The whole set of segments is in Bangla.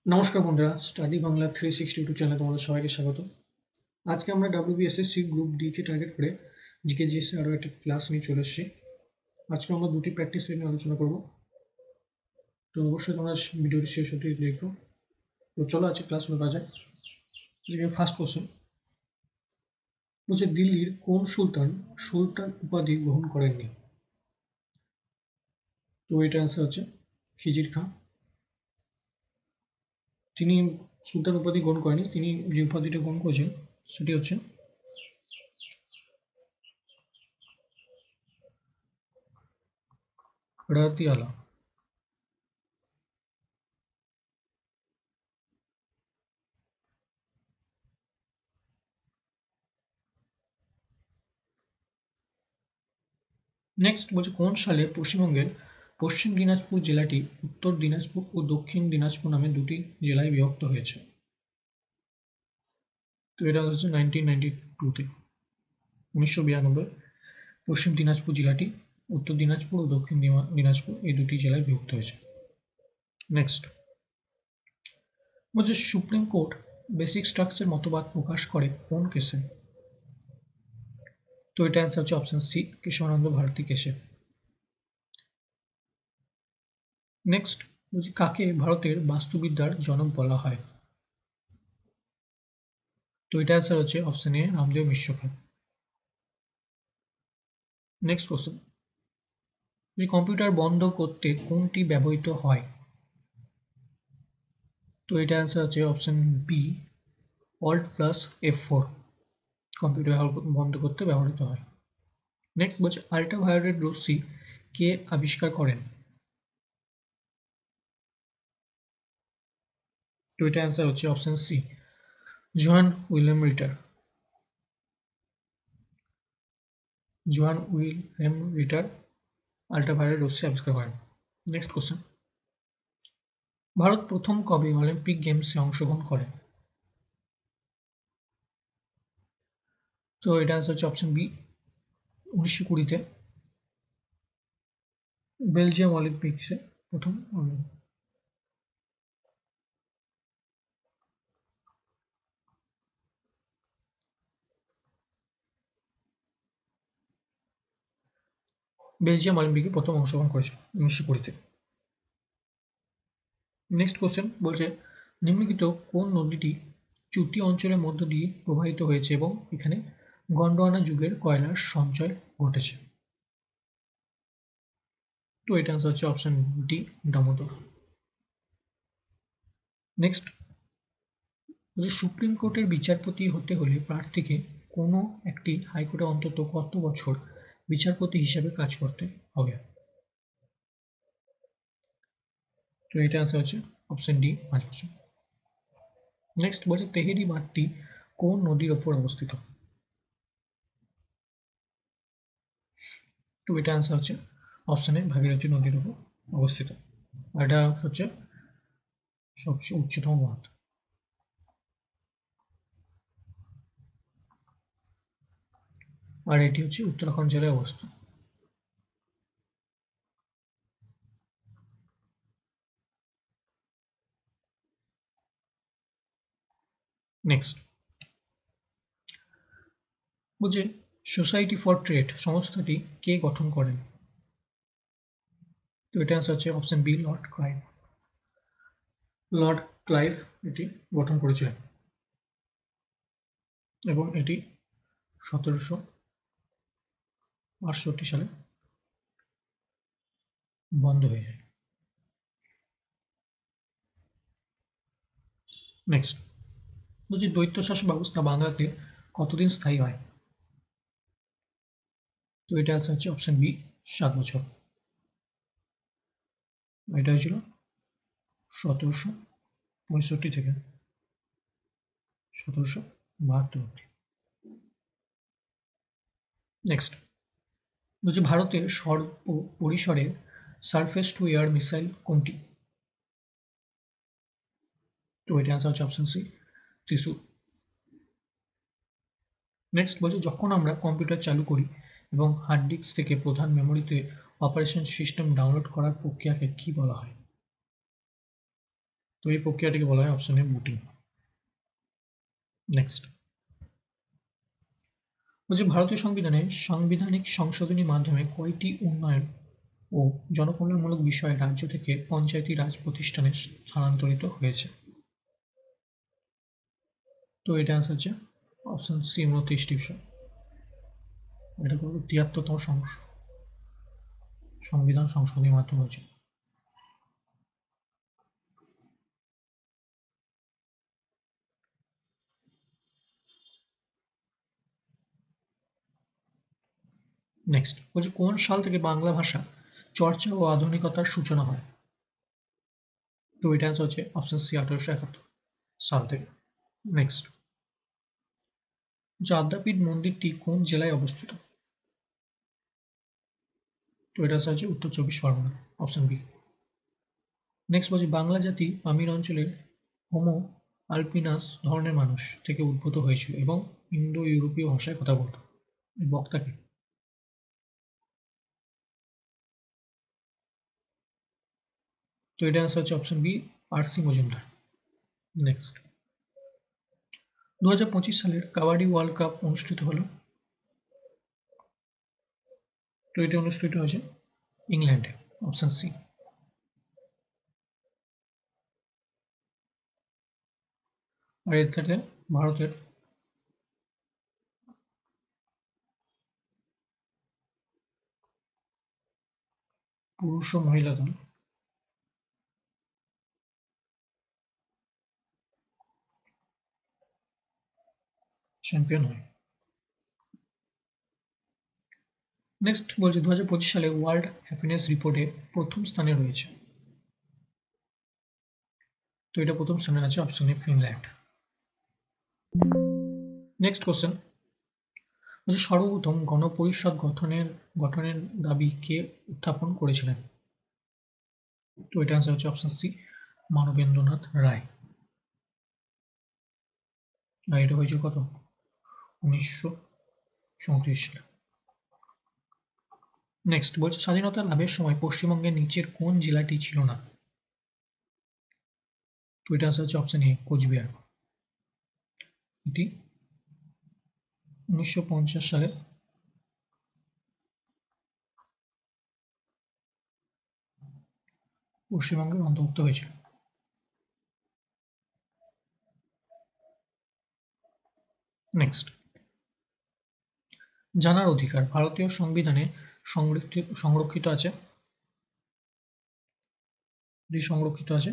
নমস্কার বন্ধুরা, স্টাডি বাংলা 360 ইউটিউব চ্যানেলে তোমাদের সবাইকে স্বাগত। আজকে আমরা WBSSC গ্রুপ ডি কে টার্গেট করে জিকে জিএস আরও একটা ক্লাস নিয়ে চলে এসেছি। আজকে আমরা দুটি প্র্যাকটিস সেট নিয়ে আলোচনা করব, তো অবশ্যই তোমরা ভিডিওটি শেষ অবধি দেখো। তো চলো আজকে ক্লাস শুরু করা যায়। ফার্স্ট কোশ্চেন বলছে, দিল্লির কোন সুলতান সুলতান উপাধি গ্রহণ করেননি? তো এটা অ্যান্সার হচ্ছে খিজির খাঁ। তিনি সুলতান উপাধি গ্রহণ করেনি, তিনি যে উপাধিটা গ্রহণ করেছেন সেটি হচ্ছে রাতিয়ালা। নেক্সট বলছে, কোন সালে পশ্চিমবঙ্গের পশ্চিম দিনাজপুর জেলাটি উত্তর দিনাজপুর ও দক্ষিণ দিনাজপুর নামে দুটি জেলায় বিভক্ত হয়েছে? তো এটা হচ্ছে 1992-তে, 1992 পশ্চিম দিনাজপুর জেলাটি উত্তর দিনাজপুর ও দক্ষিণ দিনাজপুর এই দুটি জেলায় বিভক্ত হয়েছে। নেক্সট বলছে, সুপ্রিম কোর্ট বেসিক স্ট্রাকচার মতবাদ প্রকাশ করে কোন কেসে? তো এটা অ্যান্সার হচ্ছে অপশন সি, কেশবানন্দ ভারতী কেসে। নেক্সট বলছি, কাকে ভারতের বাস্তুবিদ্যার জনক বলা হয়? তো এটা অ্যান্সার হচ্ছে অপশন এ, রামদেব বিশ্বকর্মা। নেক্সট কোশ্চেন, যে কম্পিউটার বন্ধ করতে কোনটি ব্যবহৃত হয়? তো এটা অ্যান্সার হচ্ছে অপশন বি, Alt+F4 কম্পিউটার বন্ধ করতে ব্যবহৃত হয়। নেক্সট বলছে, আল্ট্রাভায়োলেট রশ্মি কে আবিষ্কার করেন? তো এটা অ্যান্সার হচ্ছে option C, Johann William Ritter. Johann William Ritter ultraviolet রশ্মি আবিষ্কার করেন। নেক্সট কোশ্চেন, ভারত প্রথম কবে অলিম্পিক গেমসে অংশগ্রহণ করে? তো এটা অ্যান্সার হচ্ছে অপশন বি, 1920-তে বেলজিয়াম অলিম্পিক্সে প্রথম। বেলজিয়াম অলিম্পিকে প্রথম অংশগ্রহণ করেছিল 1920-তে। নেক্সট কোশ্চেন বলছে, নিম্নলিখিত কোন নদীটি চুটি অঞ্চলের মধ্য দিয়ে প্রবাহিত হয়েছে এবং এখানে গন্ডোয়ানা যুগের কয়লার সঞ্চয় ঘটেছে? তো এটা আনসার হচ্ছে অপশন ডি, দামোদর। নেক্সট বলছে, সুপ্রিম কোর্টের বিচারপতি হতে হলে প্রার্থীকে কোনো একটি হাইকোর্টে অন্তত কত বছর বিচারপতি হিসাবে কাজ করতে হবে? তো এটা আনসার হচ্ছে অপশন ডি, 5 বছর। নেক্সট বলছে, তেহেরি বাঁধটি কোন নদীর ওপর অবস্থিত? তো এটা আনসার হচ্ছে অপশন এ, ভাগীরথী নদীর উপর অবস্থিত। আর এটা হচ্ছে সবচেয়ে উচ্চতম বাঁধ। আর এটি হচ্ছে উত্তরাখণ্ড জেলায় অবস্থিত। নেক্সট বলছে, সোসাইটি ফর ট্রেড সংস্থাটি কে গঠন করেন? তো এটা আনসার হচ্ছে option B, Lord Clive. Lord Clive এটি গঠন করেছিলেন এবং এটি 1768 সালে বন্ধ হয়ে যায়। নেক্সট বলছি, দ্বৈত শাসন ব্যবস্থা বাংলাতে কতদিন স্থায়ী হয়? তো এটা আনসার হচ্ছে অপশন বি, 7 বছর। এটা হয়েছিল 1765 থেকে 1772 অব্দি। নেক্সট বলছে, ভারতের সর্বপরিসরের সারফেস টু এয়ার মিসাইল কোনটি? তো এটা আনসার হচ্ছে অপশন সি, ত্রিশূল। নেক্সট বলছে, যখন আমরা কম্পিউটার চালু করি এবং হার্ড ডিস্ক থেকে প্রধান মেমোরিতে অপারেশন সিস্টেম ডাউনলোড করার প্রক্রিয়াকে কি বলা হয়? তো এই প্রক্রিয়াটিকে বলা হয় অপশন এ ভোটিং। নেক্সট বলছে ভারতীয় সংবিধানে সাংবিধানিক সংশোধনীর মাধ্যমে কয়টি উন্নয়ন ও জনকল্যাণমূলক বিষয় রাজ্য থেকে পঞ্চায়েতি রাজ প্রতিষ্ঠানে স্থানান্তরিত হয়েছে? তো এটা আনসার হচ্ছে অপশন সি 29টি বিষয়। এটা করবো 73তম সংবিধান সংশোধনীর মাধ্যমে হয়েছে। নেক্সট বলছে কোন সাল থেকে বাংলা ভাষা চর্চা ও আধুনিকতার সূচনা হয়? তো এটা আনসার হচ্ছে অপশন সি 1871 সাল থেকে। নেক্সট আদ্যাপীঠ মন্দিরটি কোন জেলায় অবস্থিত? তো এটা আনসার হচ্ছে উত্তর 24 পরগনা, অপশন বি। নেক্সট বলছি বাংলা জাতি পামির অঞ্চলের হোমো আলপিনাস ধরনের মানুষ থেকে উদ্ভূত হয়েছিল এবং ইন্দো ইউরোপীয় ভাষায় কথা বলত। বক্তাকে? তো এটা আনসার হচ্ছে option B R C. Majumdar. Next 2025 সালের কাবাডি ওয়ার্ল্ড কাপ অনুষ্ঠিত হলো। তো এটি অনুষ্ঠিত হয়েছে ইংল্যান্ডে, অপশন সি। আর এর থেকে ভারতের পুরুষ ও মহিলা দল চ্যাম্পিয়ন হয়। নেক্সট বলছে 2025 সালে ওয়ার্ল্ড হ্যাপিনেস রিপোর্টে প্রথম স্থানে রয়েছে। তো এটা প্রথম স্থানে আছে option A Finland. Next question বলছে সর্বপ্রথম গণপরিষদ গঠনের দাবি কে উত্থাপন করেছিলেন? তো এটা আনসার হচ্ছে অপশন সি মানবেন্দ্রনাথ রায়। আর এটা হয়েছিল কত? 1934 সালে। নেক্সট বলছে স্বাধীনতা লাভের সময় পশ্চিমবঙ্গের নিচের কোন জেলাটি ছিল না? তো এটা আনসার হচ্ছে অপশন এ কোচবিহার। এটি 1950 সালে পশ্চিমবঙ্গের অন্তর্ভুক্ত হয়েছিল। নেক্সট জানার অধিকার ভারতীয় সংবিধানে সংরক্ষিত আছে। এটি সংরক্ষিত আছে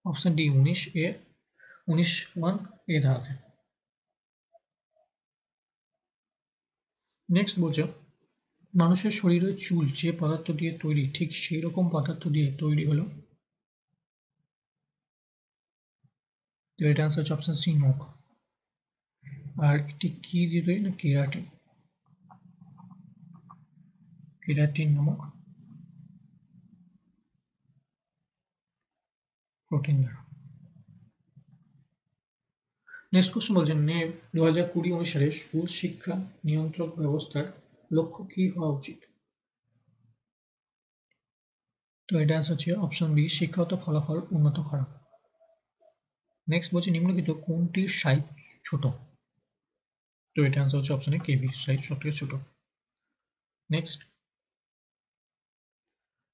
অপশন ডি 19 ধারাতে। নেক্সট বলছে মানুষের শরীরের চুল যে পদার্থ দিয়ে তৈরি ঠিক সেই রকম পদার্থ দিয়ে তৈরি হলো। তো এটা আনসার হচ্ছে অপশন সি নখ। আর এটি কি দিয়ে তৈরি না কেরাটিন, কেরাটিন নামক প্রোটিন দ্বারা। নেক্সট কোশ্চেন বলছেন 2020 অনুসারে স্কুল শিক্ষা নিয়ন্ত্রক ব্যবস্থার লক্ষ্য কি হওয়া উচিত? তো এটা আনসার হচ্ছে অপশন বি শিক্ষাগত ফলাফল উন্নত করা। নেক্সট বলছে নিম্নলিখিত কোনটির সাইজ ছোট? তো এটা আনসার হচ্ছে অপশন এ কেবি, সাইজ সবথেকে ছোট। নেক্সট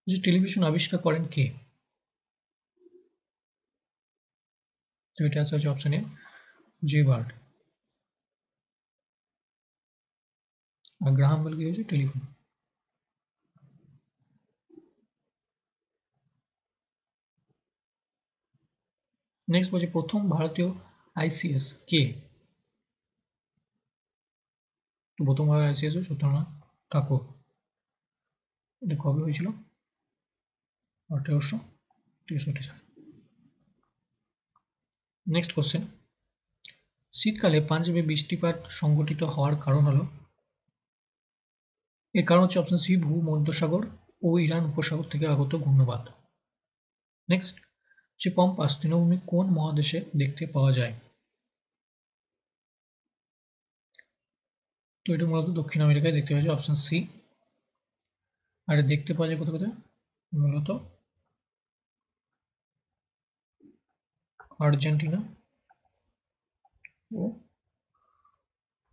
যে টেলিভিশন আবিষ্কার করেন কে? তো এটা আনসার হচ্ছে অপশন এ জে বার্ড। আর গ্রাহাম বেল কি হয়েছে টেলিফোন। নেক্সট বলছে প্রথম ভারতীয় আইসিএস কে? তো প্রথম ভারতীয় আইসিএস হচ্ছে সত্যেন্দ্রনাথ ঠাকুর। এটা কবে হয়েছিল? 1863 সালে। নেক্সট কোশ্চেন শীতকালে পাঞ্জাবে বৃষ্টিপাত সংঘটিত হওয়ার কারণ হলো? এর কারণ হচ্ছে অপশন সি ভূমধ্যসাগর ও ইরান উপসাগর থেকে আগত ঘূর্ণবাত। নেক্সট হচ্ছে পম্পাস তৃণভূমি কোন মহাদেশে দেখতে পাওয়া যায়? তো এটা মূলত দক্ষিণ আমেরিকায় দেখতে পাওয়া যায়, অপশন সি। আর দেখতে পাওয়া যায় কোথায় কোথায়? মূলত আর্জেন্টিনা ও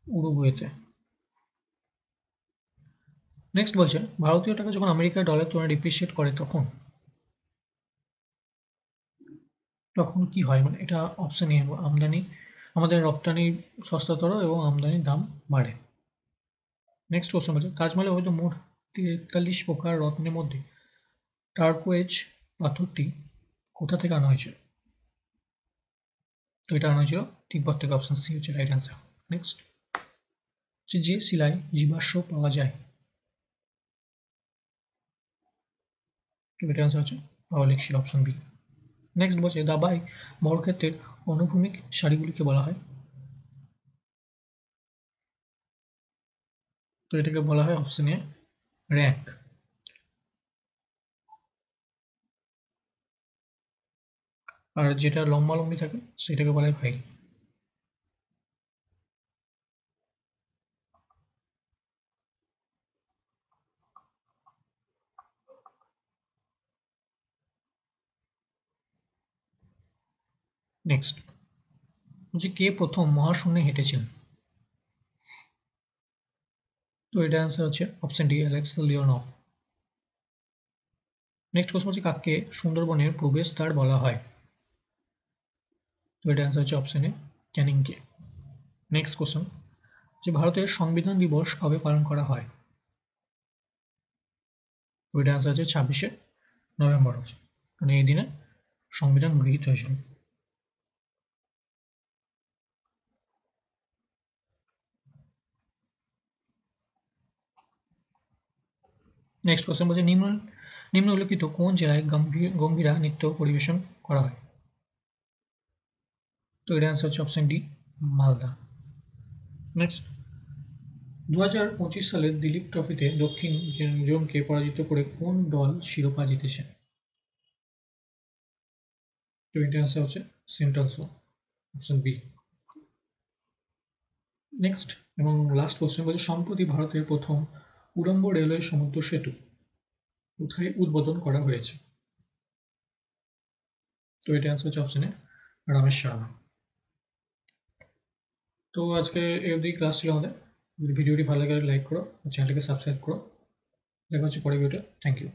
উরুগুয়েতে। নেক্সট বলছে ভারতীয় টাকা যখন আমেরিকার ডলার তুলনায় ডিপ্রিসিয়েট করে তখন তখন কি হয়, মানে এটা অপশন এ আমদানি, আমাদের রপ্তানি সস্তাতর এবং আমদানির দাম বাড়ে। নেক্সট কোশ্চেন বলছে তাজমহলে হয়তো মোট 43 প্রকার রত্নের মধ্যে টার্কোয়েজ পাথরটি কোথা থেকে আনা হয়েছিল? তো এটা আনা হয়েছিল তিব্বত থেকে। অপশন সি হচ্ছে রাইট অ্যান্সার। নেক্সট হচ্ছে যে শিলায় জীবাশ্ম পাওয়া যায়, তো এটা অ্যান্সার হচ্ছে পাললিক শিলা, অপশন বি। নেক্সট বলছে দাবায় বর্গক্ষেত্রের অনুভূমিক সারিগুলিকে বলা হয়, তো এটাকে বলা হয় অপশন এ র্যাক। আর যেটা লম্বালম্বি থাকে সেটাকে বলা হয় ফাইল। নেক্সট হচ্ছে কে প্রথম মহাশূন্যে হেঁটেছিলেন? তো এটা অ্যান্সার হচ্ছে option D Alex Leonov. Next question হচ্ছে কাকে সুন্দরবনের প্রবেশদ্বার বলা হয়? তো এটা অ্যান্সার হচ্ছে অপশন এ ক্যানিংকে। নেক্সট কোশ্চেন যে ভারতের সংবিধান দিবস কবে পালন করা হয়? তো এটা অ্যান্সার হচ্ছে 26শে নভেম্বর, মানে এই দিনে সংবিধান গৃহীত হয়েছিল। নেক্সট কোশ্চেন বলছে নিম্নলিখিত কোন জেলায় গম্ভীরা নৃত্য পরিবেশন করা হয়? তো এটা অ্যান্সার হচ্ছে অপশন ডি মালদা। নেক্সট 2025 সালের দিলীপ ট্রফিতে দক্ষিণ জোনকে পরাজিত করে কোন দল শিরোপা জিতেছে? তো এটা অ্যান্সার হচ্ছে central zone, option B. Next এবং লাস্ট কোশ্চেন বলছে সম্প্রতি ভারতের প্রথম উড়ম্ব রেলওয়ে সমুদ্র সেতু কোথায় উদ্বোধন করা হয়েছে? তো এটা অ্যান্সার হচ্ছে অপশন এ রামেশ্বরম। তো আজকে এই অবধি ক্লাস ছিল আমাদের। যদি ভিডিওটি ভালো লাগে লাইক করো, চ্যানেলটিকে সাবস্ক্রাইব করো। দেখা হচ্ছে পরের ভিডিওতে। Thank you.